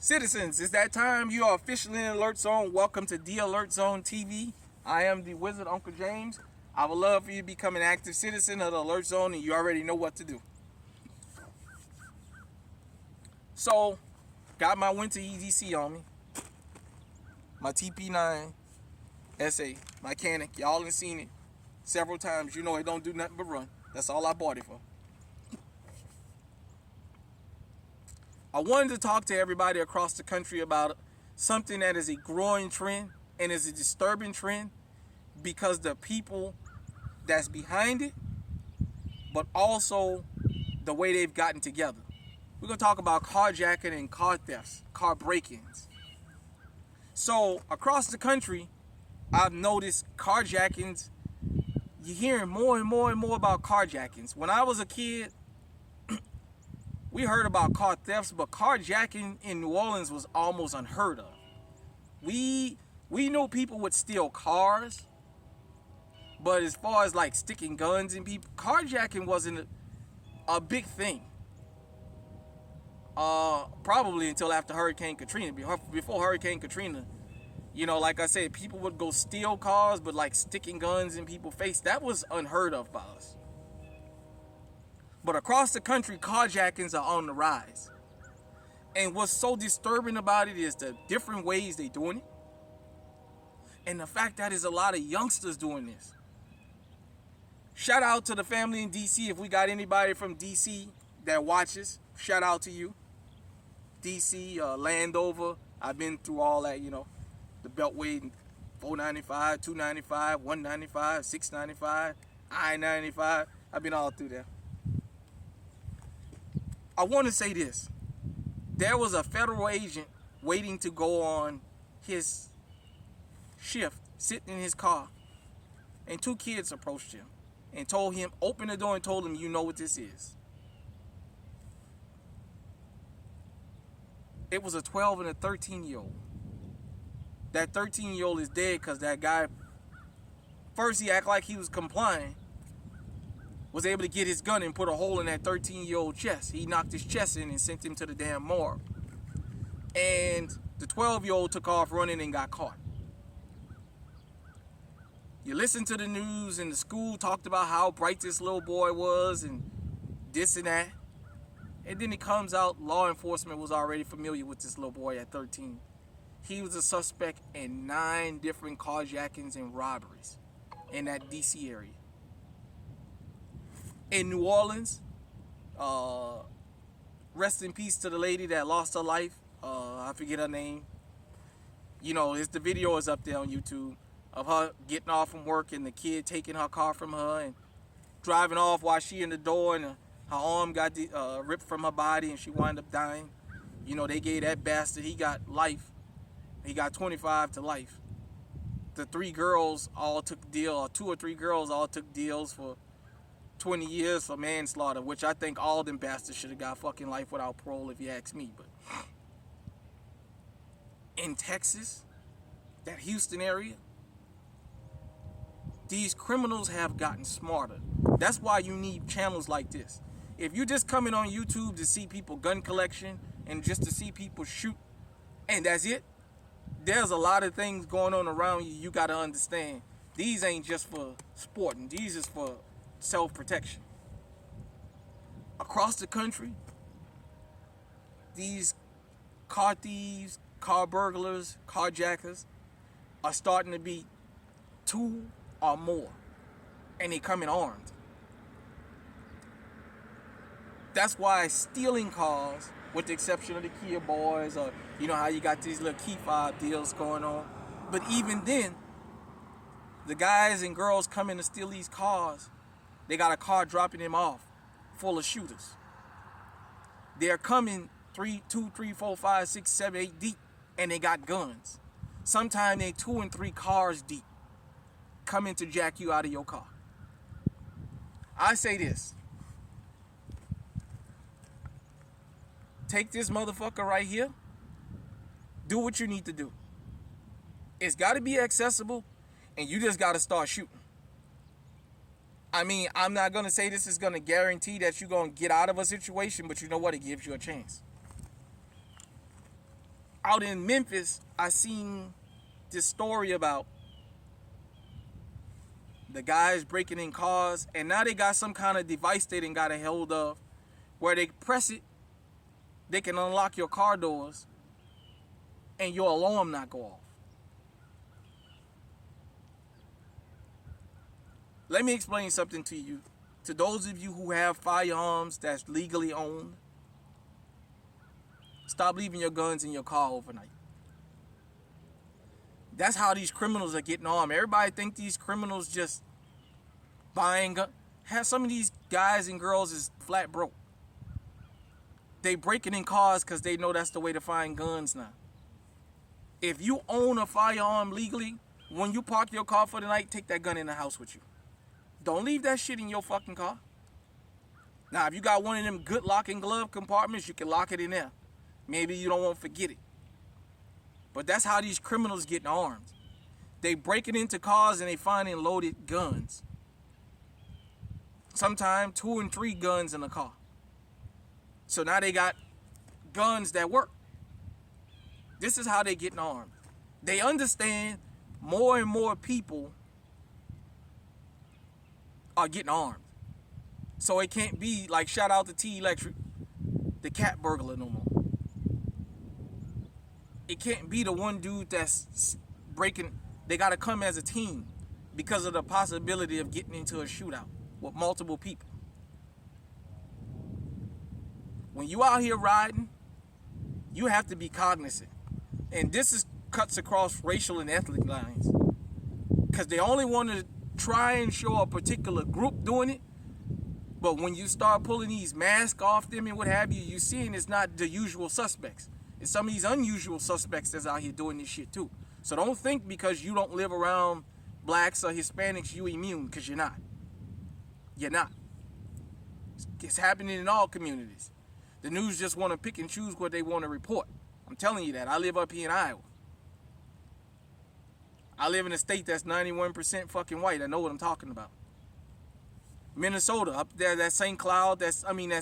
Citizens, it's that time. You are officially in Alert Zone. Welcome to the Alert Zone TV. I am the Wizard, Uncle James. I would love for you to become an active citizen of the Alert Zone, and you already know what to do. So, got my winter EDC on me. My TP9 SA, my Canic. Y'all have seen it several times. You know it don't do nothing but run. That's all I bought it for. I wanted to talk to everybody across the country about something that is a growing trend and is a disturbing trend because the people that's behind it, but also the way they've gotten together. We're going to talk about carjacking and car thefts, car break-ins. So across the country, I've noticed carjackings. You're hearing more and more and more about carjackings. When I was a kid, we heard about car thefts, but carjacking in New Orleans was almost unheard of. We knew people would steal cars, but as far as like sticking guns in people, carjacking wasn't a big thing. Probably until after Hurricane Katrina. Before Hurricane Katrina, you know, like I said, people would go steal cars, but like sticking guns in people's face, that was unheard of by us. But across the country, carjackings are on the rise. And what's so disturbing about it is the different ways they're doing it. And the fact that there's a lot of youngsters doing this. Shout out to the family in DC. If we got anybody from DC that watches, shout out to you. DC, Landover. I've been through all that, you know. The Beltway, 495, 295, 195, 695, I-95. I've been all through there. I want to say this. There was a federal agent waiting to go on his shift, sitting in his car, and two kids approached him and told him, open the door and told him, you know what this is. It was a 12 and a 13-year-old. That 13-year-old is dead because that guy, first he acted like he was complying, was able to get his gun and put a hole in that 13-year-old chest. He knocked his chest in and sent him to the damn morgue. And the 12-year-old took off running and got caught. You listen to the news and the school talked about how bright this little boy was and this and that. And then it comes out law enforcement was already familiar with this little boy at 13. He was a suspect in 9 different carjackings and robberies in that DC area. In New Orleans, rest in peace to the lady that lost her life. I forget her name. You know, the video is up there on YouTube of her getting off from work and the kid taking her car from her and driving off while she in the door, and her arm got ripped from her body and she wound up dying. You know, they gave that bastard, he got life. He got 25 to life. The 3 girls all took deal, or 2 or 3 girls all took deals for 20 years for manslaughter, which I think all them bastards should have got fucking life without parole if you ask me. But in Texas, that Houston area, these criminals have gotten smarter. That's why you need channels like this. If you're just coming on YouTube to see people gun collection and just to see people shoot and that's it, there's a lot of things going on around you. You got to understand, these ain't just for sporting. These is for self-protection. Across the country, these car thieves, car burglars, carjackers are starting to be 2 or more, and they coming armed. That's why stealing cars, with the exception of the Kia boys, or you know how you got these little key fob deals going on, but even then, the guys and girls coming to steal these cars, they got a car dropping them off full of shooters. They're coming 2, 3, 4, 5, 6, 7, 8 deep, and they got guns. Sometimes they 2 and 3 cars deep, coming to jack you out of your car. I say this. Take this motherfucker right here. Do what you need to do. It's got to be accessible, and you just got to start shooting. I mean, I'm not going to say this is going to guarantee that you're going to get out of a situation, but you know what? It gives you a chance. out in Memphis, I seen this story about the guys breaking in cars, and now they got some kind of device they done got a hold of where they press it, they can unlock your car doors, and your alarm not go off. Let me explain something to you. To those of you who have firearms that's legally owned, stop leaving your guns in your car overnight. That's how these criminals are getting armed. Everybody think these criminals just buying guns. Some of these guys and girls is flat broke. They breaking in cars because they know that's the way to find guns now. If you own a firearm legally, when you park your car for the night, take that gun in the house with you. Don't leave that shit in your fucking car. Now, if you got one of them good lock and glove compartments, you can lock it in there. Maybe you don't want to forget it. But that's how these criminals get armed. They breaking into cars and they finding loaded guns. Sometimes 2 and 3 guns in a car. So now they got guns that work. This is how they getting armed. They understand more and more people are getting armed. So it can't be like, shout out to T Electric, the cat burglar no more. It can't be the one dude that's breaking. They got to come as a team because of the possibility of getting into a shootout with multiple people. When you out here riding, you have to be cognizant. And this cuts across racial and ethnic lines. Because they only want to try and show a particular group doing it. But when you start pulling these masks off them and what have you, you're seeing it's not the usual suspects. It's some of these unusual suspects that's out here doing this shit too. So don't think because you don't live around blacks or Hispanics, you immune, because you're not. You're not. It's happening in all communities. The news just want to pick and choose what they want to report. I'm telling you that. I live up here in Iowa. I live in a state that's 91% fucking white. I know what I'm talking about. Minnesota, up there, that St. Cloud, that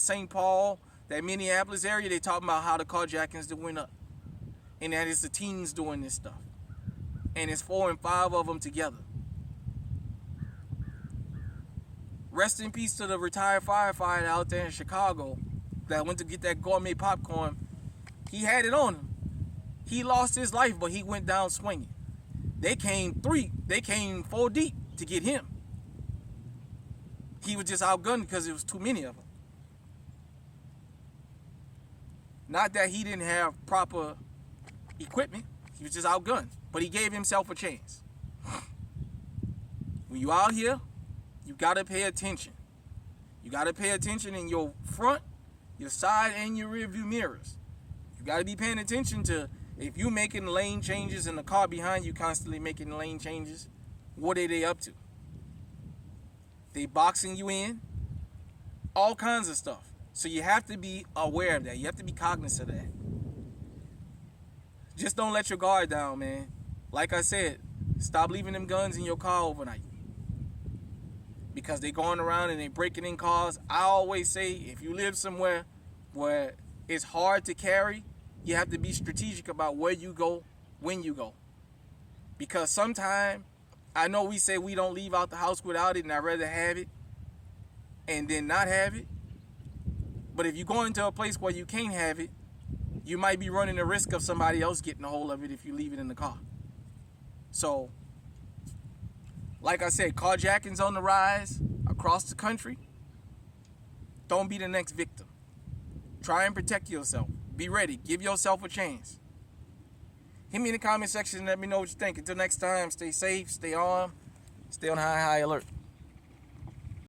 St. Paul, that Minneapolis area, they talking about how the carjackings that went up. And that it's the teens doing this stuff. And it's 4 and 5 of them together. Rest in peace to the retired firefighter out there in Chicago that went to get that gourmet popcorn. He had it on him. He lost his life, but he went down swinging. They came 4 deep to get him. He was just outgunned because there was too many of them. Not that he didn't have proper equipment. He was just outgunned. But he gave himself a chance. When you out here, you got to pay attention. You got to pay attention in your front, your side, and your rear view mirrors. You got to be paying attention to if you're making lane changes and the car behind you constantly making lane changes, what are they up to? They boxing you in, all kinds of stuff. So you have to be aware of that. You have to be cognizant of that. Just don't let your guard down, man. Like I said, stop leaving them guns in your car overnight. Because they going around and they breaking in cars. I always say, if you live somewhere where it's hard to carry, you have to be strategic about where you go, when you go. Because sometimes, I know we say we don't leave out the house without it, and I'd rather have it and then not have it. But if you go into a place where you can't have it, you might be running the risk of somebody else getting a hold of it if you leave it in the car. So, like I said, carjacking's on the rise across the country. Don't be the next victim. Try and protect yourself. Be ready. Give yourself a chance. Hit me in the comment section and let me know what you think. Until next time, stay safe, stay armed, stay on high alert.